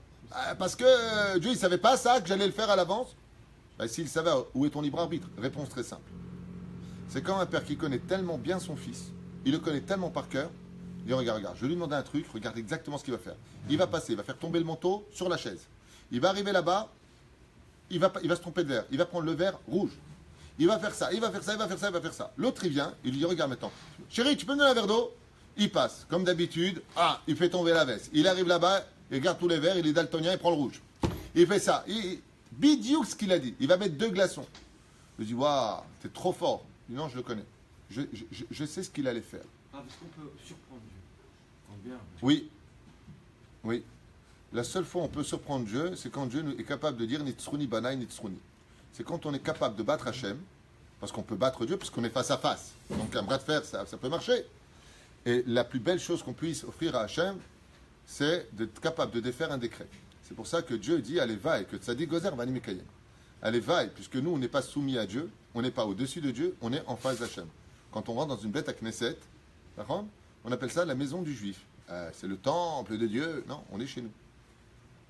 Speaker 1: Parce que Dieu, il ne savait pas ça, que j'allais le faire à l'avance. S'il savait où est ton libre arbitre, réponse très simple. C'est quand un père qui connaît tellement bien son fils, il le connaît tellement par cœur, il dit regarde, je vais lui demander un truc, regarde exactement ce qu'il va faire. Il va passer, il va faire tomber le manteau sur la chaise. Il va arriver là-bas, il va se tromper de verre. Il va prendre le verre rouge. Il va faire ça, il va faire ça, il va faire ça, il va faire ça. L'autre, il vient, il lui dit regarde maintenant, chérie, tu peux me donner un verre d'eau? Il passe, comme d'habitude, il fait tomber la veste. Il arrive là-bas, il regarde tous les verres, il est daltonien, il prend le rouge. Il fait ça. Bidiouk ce qu'il a dit. Il va mettre 2 glaçons. Je dis waouh, t'es trop fort. Je dis, non, je le connais. Je sais ce qu'il allait faire.
Speaker 2: Parce qu'on peut surprendre Dieu. Bien.
Speaker 1: Oui. Oui. La seule fois où on peut surprendre Dieu, c'est quand Dieu est capable de dire Nitzruni Banai Nitzruni. C'est quand on est capable de battre Hachem, parce qu'on peut battre Dieu, parce qu'on est face à face. Donc un bras de fer, ça peut marcher. Et la plus belle chose qu'on puisse offrir à Hachem, c'est d'être capable de défaire un décret. C'est pour ça que Dieu dit allez, vaille, que Tzadik Gozer Vani Mekayem. Allez, vaille, puisque nous, on n'est pas soumis à Dieu, on n'est pas au-dessus de Dieu, on est en face d'Hachem. Quand on rentre dans une bête à Knesset, on appelle ça la maison du juif. C'est le temple de Dieu. Non, on est chez nous.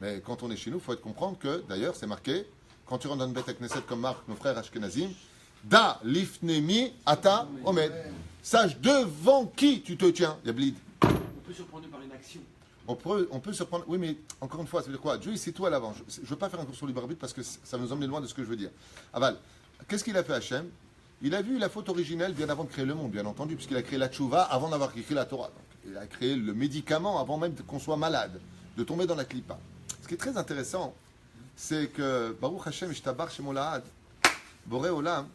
Speaker 1: Mais quand on est chez nous, il faut comprendre que, d'ailleurs, c'est marqué, quand tu rentres dans une bête à Knesset comme marque nos frères Ashkenazim, Da lifnemi ata omed. Sache devant qui tu te tiens, Yablid.
Speaker 2: peut surprendre par une action.
Speaker 1: On peut se prendre. Oui, mais encore une fois, ça veut dire quoi? Dieu, il sait tout à l'avance. Je ne veux pas faire un cours sur le libre arbitre parce que ça va nous emmener loin de ce que je veux dire. Aval, qu'est-ce qu'il a fait Hachem? Il a vu la faute originelle bien avant de créer le monde, bien entendu, puisqu'il a créé la tchouva avant d'avoir écrit la Torah. Donc, il a créé le médicament avant même qu'on soit malade, de tomber dans la clipa. Ce qui est très intéressant, c'est que Baruch Hashem Ishtabar Shemolahad, Boré Olam,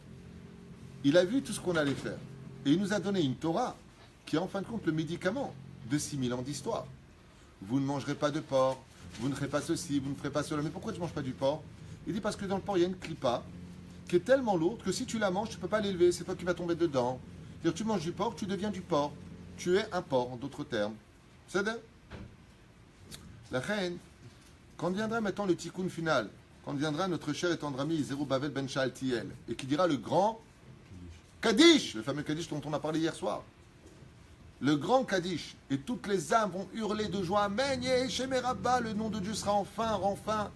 Speaker 1: il a vu tout ce qu'on allait faire. Et il nous a donné une Torah qui est en fin de compte le médicament de 6000 ans d'histoire. Vous ne mangerez pas de porc, vous ne ferez pas ceci, vous ne ferez pas cela. Mais pourquoi tu ne manges pas du porc? Il dit parce que dans le porc, il y a une clipa qui est tellement lourde que si tu la manges, tu ne peux pas l'élever, c'est toi qui vas tomber dedans. C'est-à-dire que tu manges du porc, tu deviens du porc. Tu es un porc, en d'autres termes. C'est ça? La reine, quand viendra maintenant le tikkun final, quand viendra notre cher et tendre ami Zerubbabel ben Shaltiel, et qui dira le grand Kaddish, le fameux Kaddish dont on a parlé hier soir, le grand Kaddish, et toutes les âmes vont hurler de joie, Amen, Shemerabba, le nom de Dieu sera enfin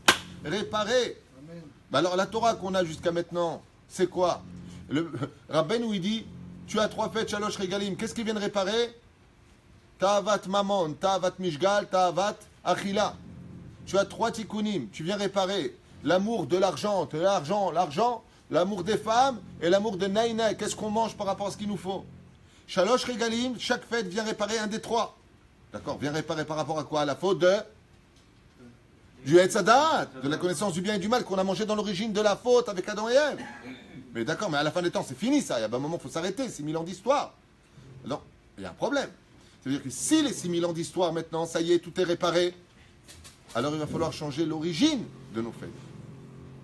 Speaker 1: réparé. Amen. Bah alors la Torah qu'on a jusqu'à maintenant, c'est quoi? Le Rabbeinu où il dit, tu as 3 fêtes, Shalosh Regalim, qu'est-ce qu'ils viennent réparer? Ta'avat Mamon, Ta'avat Mishgal, Ta'avat Achila. Tu as 3 tikkunim, tu viens réparer l'amour de l'argent, l'amour des femmes et l'amour de Naïna. Qu'est-ce qu'on mange par rapport à ce qu'il nous faut? Shalosh Regalim, chaque fête vient réparer un des 3. D'accord? Vient réparer par rapport à quoi? À la faute du Etz Hadat, de la connaissance du bien et du mal qu'on a mangé dans l'origine de la faute avec Adam et Ève. Mais d'accord, mais à la fin des temps, c'est fini ça. Il y a un moment, il faut s'arrêter. 6000 ans d'histoire. Non, il y a un problème. C'est-à-dire que si les 6000 ans d'histoire maintenant, ça y est, tout est réparé, alors il va falloir changer l'origine de nos fêtes.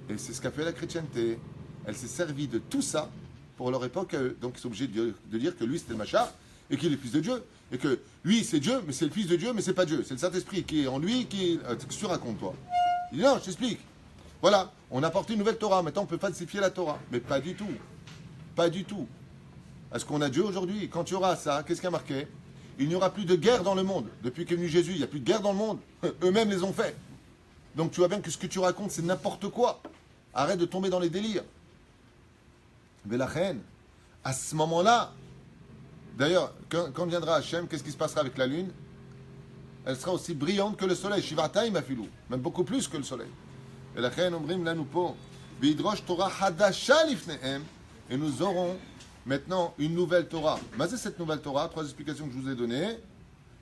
Speaker 1: Et c'est ce qu'a fait la chrétienté. Elle s'est servie de tout ça pour leur époque à eux. Donc ils sont obligés de dire que lui c'était le Machar et qu'il est le fils de Dieu. Et que lui c'est Dieu, mais c'est le fils de Dieu, mais c'est pas Dieu. C'est le Saint-Esprit qui est en lui, qui. Qu'est-ce que tu racontes toi? Il dit non, je t'explique. Voilà, on a apporté une nouvelle Torah. Maintenant on peut falsifier la Torah. Mais pas du tout. Pas du tout. Est-ce qu'on a Dieu aujourd'hui? Quand tu auras ça, qu'est-ce qui a marqué? Il n'y aura plus de guerre dans le monde. Depuis qu'est venu Jésus, il n'y a plus de guerre dans le monde. Eux-mêmes les ont fait. Donc tu vois bien que ce que tu racontes, c'est n'importe quoi. Arrête de tomber dans les délires. Mais la reine, à ce moment-là, d'ailleurs, quand viendra Hachem, qu'est-ce qui se passera avec la lune? Elle sera aussi brillante que le soleil. Shivatay mafilou, même beaucoup plus que le soleil. Et la reine, omrim lanoupo, bidrosh Torah hadasha lifnehem, et nous aurons maintenant une nouvelle Torah. Mais c'est cette nouvelle Torah, 3 explications que je vous ai données.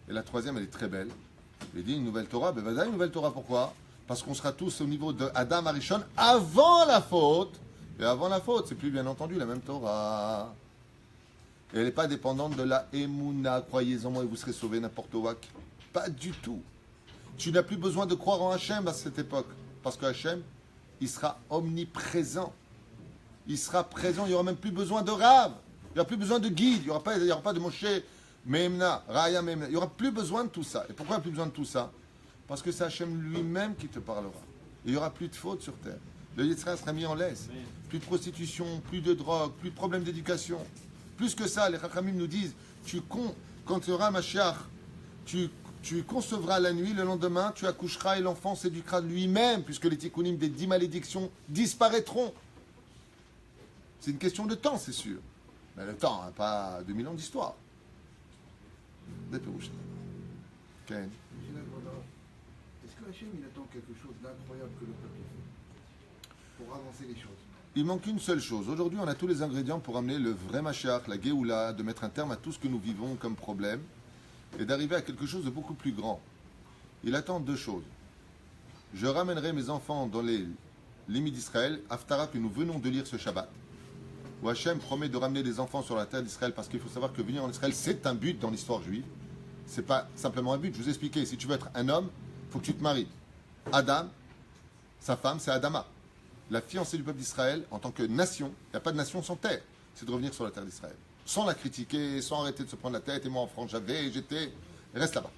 Speaker 1: Et la troisième, elle est très belle. Il dit une nouvelle Torah. Ben vas-y, une nouvelle Torah, pourquoi? Parce qu'on sera tous au niveau de Adam Arishon avant la faute. Et avant la faute, c'est plus bien entendu la même Torah. Et elle n'est pas dépendante de la Emouna. Croyez en moi et vous serez sauvés n'importe où. Pas du tout. Tu n'as plus besoin de croire en Hachem à cette époque. Parce que Hachem, il sera omniprésent. Il sera présent, il n'y aura même plus besoin de Rav. Il n'y aura plus besoin de guide. Il n'y aura pas de Moshe, Memna, Raya, Memna. Il n'y aura plus besoin de tout ça. Et pourquoi il n'y a plus besoin de tout ça? Parce que c'est Hachem lui-même qui te parlera. Il n'y aura plus de faute sur terre. Le Yitzhak sera mis en laisse. Plus de prostitution, plus de drogue, plus de problèmes d'éducation. Plus que ça, les Chachamim nous disent, quand tu auras Mashiach, tu concevras la nuit, le lendemain, tu accoucheras et l'enfant s'éduquera lui-même, puisque les tikkunim des 10 malédictions disparaîtront. C'est une question de temps, c'est sûr. Mais le temps, hein, pas 2000 ans d'histoire. Des pérouches. Ken.
Speaker 3: Est-ce que Hachem, il attend quelque chose d'incroyable que le peuple fait pour avancer les choses?
Speaker 1: Il manque une seule chose. Aujourd'hui, on a tous les ingrédients pour amener le vrai Mashiach, la Géoula, de mettre un terme à tout ce que nous vivons comme problème et d'arriver à quelque chose de beaucoup plus grand. Il attend 2 choses. Je ramènerai mes enfants dans les limites d'Israël, Haftara que nous venons de lire ce Shabbat, où Hachem promet de ramener les enfants sur la terre d'Israël, parce qu'il faut savoir que venir en Israël, c'est un but dans l'histoire juive. C'est pas simplement un but. Je vous ai expliqué, si tu veux être un homme, il faut que tu te maries. Adam, sa femme, c'est Adama. La fiancée du peuple d'Israël, en tant que nation, il n'y a pas de nation sans terre. C'est de revenir sur la terre d'Israël. Sans la critiquer, sans arrêter de se prendre la tête. Et moi en France, j'étais, reste là-bas.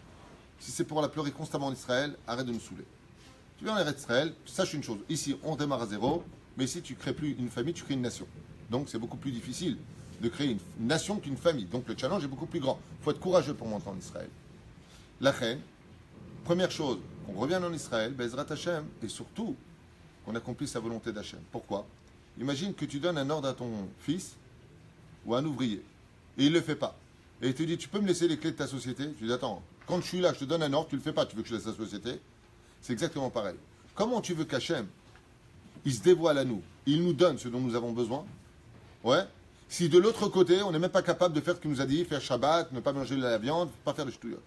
Speaker 1: Si c'est pour la pleurer constamment en Israël, arrête de nous saouler. Tu viens en Eretz Israël, sache une chose. Ici, on démarre à 0, mais ici, tu ne crées plus une famille, tu crées une nation. Donc, c'est beaucoup plus difficile de créer une nation qu'une famille. Donc, le challenge est beaucoup plus grand. Il faut être courageux pour monter en Israël. La reine, première chose, qu'on revienne en Israël, Bezrat Hashem, et surtout, qu'on accomplisse sa volonté d'Hachem. Pourquoi? Imagine que tu donnes un ordre à ton fils ou à un ouvrier, et il ne le fait pas. Et il te dit, tu peux me laisser les clés de ta société? Tu dis, attends, Quand je suis là, je te donne un ordre, tu le fais pas, tu veux que je laisse la société. C'est exactement pareil. Comment tu veux qu'Hachem, il se dévoile à nous, il nous donne ce dont nous avons besoin? Ouais. Si de l'autre côté, on n'est même pas capable de faire ce qu'il nous a dit, faire Shabbat, ne pas manger de la viande, pas faire le shtouyot.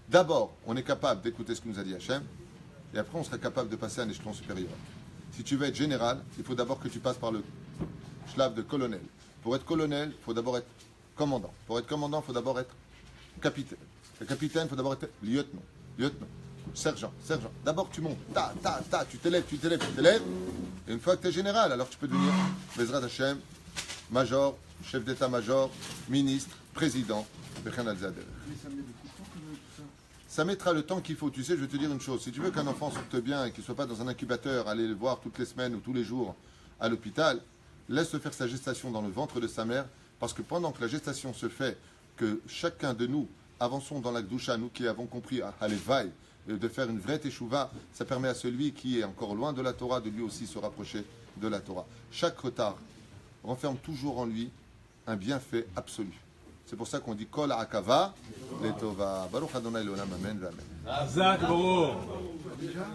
Speaker 1: D'abord, on est capable d'écouter ce que nous a dit Hachem, et après, on sera capable de passer à un échelon supérieur. Si tu veux être général, il faut d'abord que tu passes par le shlav de colonel. Pour être colonel, il faut d'abord être commandant. Pour être commandant, il faut d'abord être capitaine. Le capitaine, il faut d'abord être lieutenant. Lieutenant. Sergent. Sergent. D'abord, tu montes. Tu t'élèves. Et une fois que tu es général, alors tu peux devenir Bezrat Hachem, major, chef d'état-major, ministre, président.
Speaker 3: Mais ça met beaucoup de temps quand même, tout ça.
Speaker 1: Ça mettra le temps qu'il faut. Tu sais, je vais te dire une chose. Si tu veux qu'un enfant sorte bien et qu'il ne soit pas dans un incubateur, aller le voir toutes les semaines ou tous les jours à l'hôpital, laisse-le faire sa gestation dans le ventre de sa mère, parce que pendant que la gestation se fait, que chacun de nous avançons dans la Gdusha, nous qui avons compris à l'éveil, de faire une vraie teshuva, ça permet à celui qui est encore loin de la Torah de lui aussi se rapprocher de la Torah. Chaque retard renferme toujours en lui un bienfait absolu. C'est pour ça qu'on dit Kol Akava Letova. Baruch Adonai Leolam, Amen, Amen.
Speaker 4: Azak, Baruch.
Speaker 3: Déjà